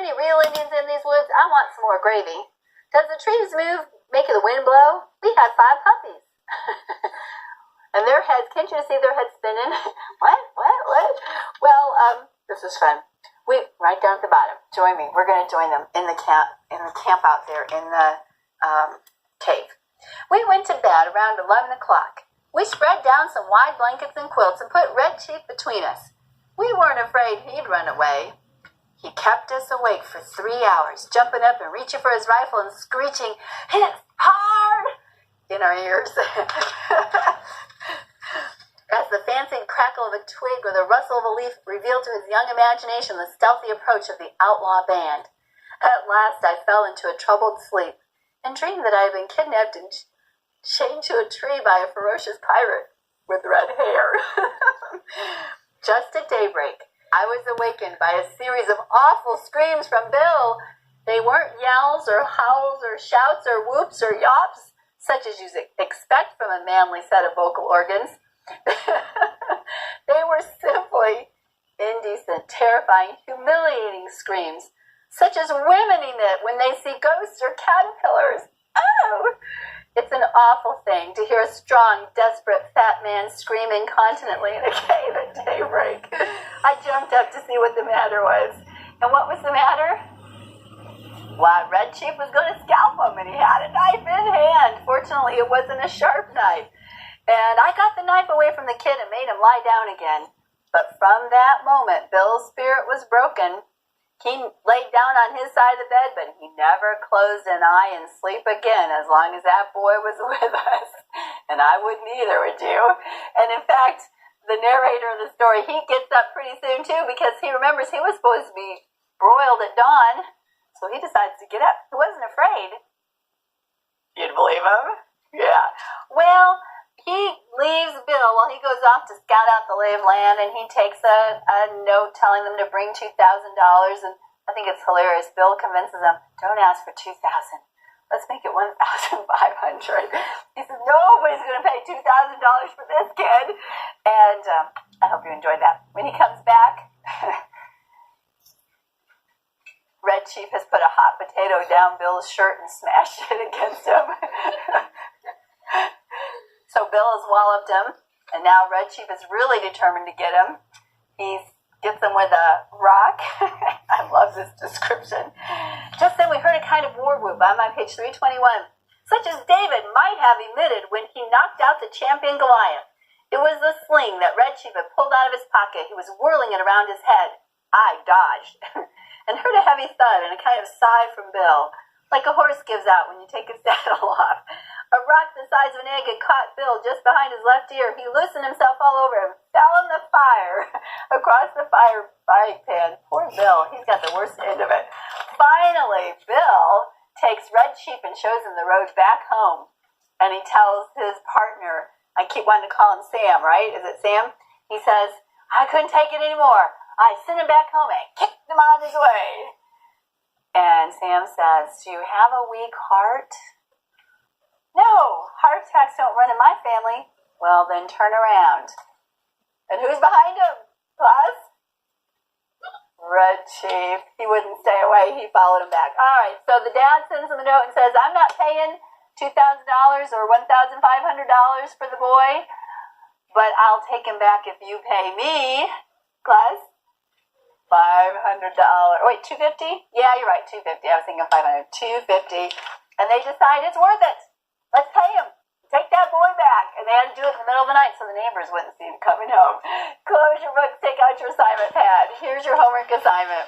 many real Indians in these woods? I want some more gravy. Does the trees move, make the wind blow? We had 5 puppies. And their heads, can't you see their heads spinning? What? Well, this was fun. We, right down at the bottom, join me. We're going to join them in the camp out there in the cave. We went to bed around 11 o'clock. We spread down some wide blankets and quilts and put Red Chief between us. We weren't afraid he'd run away. He kept us awake for 3 hours, jumping up and reaching for his rifle and screeching, "Hit hard!" in our ears. As the fancied crackle of a twig or the rustle of a leaf revealed to his young imagination the stealthy approach of the outlaw band. At last I fell into a troubled sleep and dreamed that I had been kidnapped and chained to a tree by a ferocious pirate with red hair. Just at daybreak, I was awakened by a series of awful screams from Bill. They weren't yells or howls or shouts or whoops or yops, such as you expect from a manly set of vocal organs. They were simply indecent, terrifying, humiliating screams, such as women emit when they see ghosts or caterpillars. Oh! It's an awful thing to hear a strong, desperate, fat man scream incontinently in a cave at daybreak. I jumped up to see what the matter was. And what was the matter? Why, Red Chief was going to scalp him, and he had a knife in hand. Fortunately, it wasn't a sharp knife. And I got the knife away from the kid and made him lie down again. But from that moment, Bill's spirit was broken. He laid down on his side of the bed, but he never closed an eye in sleep again as long as that boy was with us. And I wouldn't either, would you? And in fact, the narrator of the story, he gets up pretty soon too because he remembers he was supposed to be broiled at dawn. So he decides to get up. He wasn't afraid. You'd believe him? Yeah. Well, he leaves Bill while he goes off to scout out the lay of land, and he takes a note telling them to bring $2,000, and I think it's hilarious. Bill convinces them, don't ask for $2,000. Let's make it $1,500. He says, nobody's going to pay $2,000 for this kid. And I hope you enjoyed that. When he comes back, Red Chief has put a hot potato down Bill's shirt and smashed it against him. So Bill has walloped him, and now Red Chief is really determined to get him. He gets him with a rock. I love this description. Just then we heard a kind of war whoop. I'm on page 321. Such as David might have emitted when he knocked out the champion Goliath. It was the sling that Red Chief had pulled out of his pocket. He was whirling it around his head. I dodged and heard a heavy thud and a kind of sigh from Bill, like a horse gives out when you take his saddle off. A rock the size of an egg had caught Bill just behind his left ear. He loosened himself all over and fell in the fire across the fire pan. Poor Bill. He's got the worst end of it. Finally, Bill takes Red Chief and shows him the road back home. And he tells his partner, I keep wanting to call him Sam, right? Is it Sam? He says, I couldn't take it anymore. I sent him back home and kicked him on his way. And Sam says, do you have a weak heart? No, heart attacks don't run in my family. Well, then turn around. And who's behind him? Class? Red Chief. He wouldn't stay away. He followed him back. All right, so the dad sends him a note and says, I'm not paying $2,000 or $1,500 for the boy, but I'll take him back if you pay me. Class? $500. Wait, $250? Yeah, you're right, $250. I was thinking $500. $250. And they decide it's worth it. Let's pay him. Take that boy back. And they had to do it in the middle of the night so the neighbors wouldn't see him coming home. Close your books. Take out your assignment pad. Here's your homework assignment.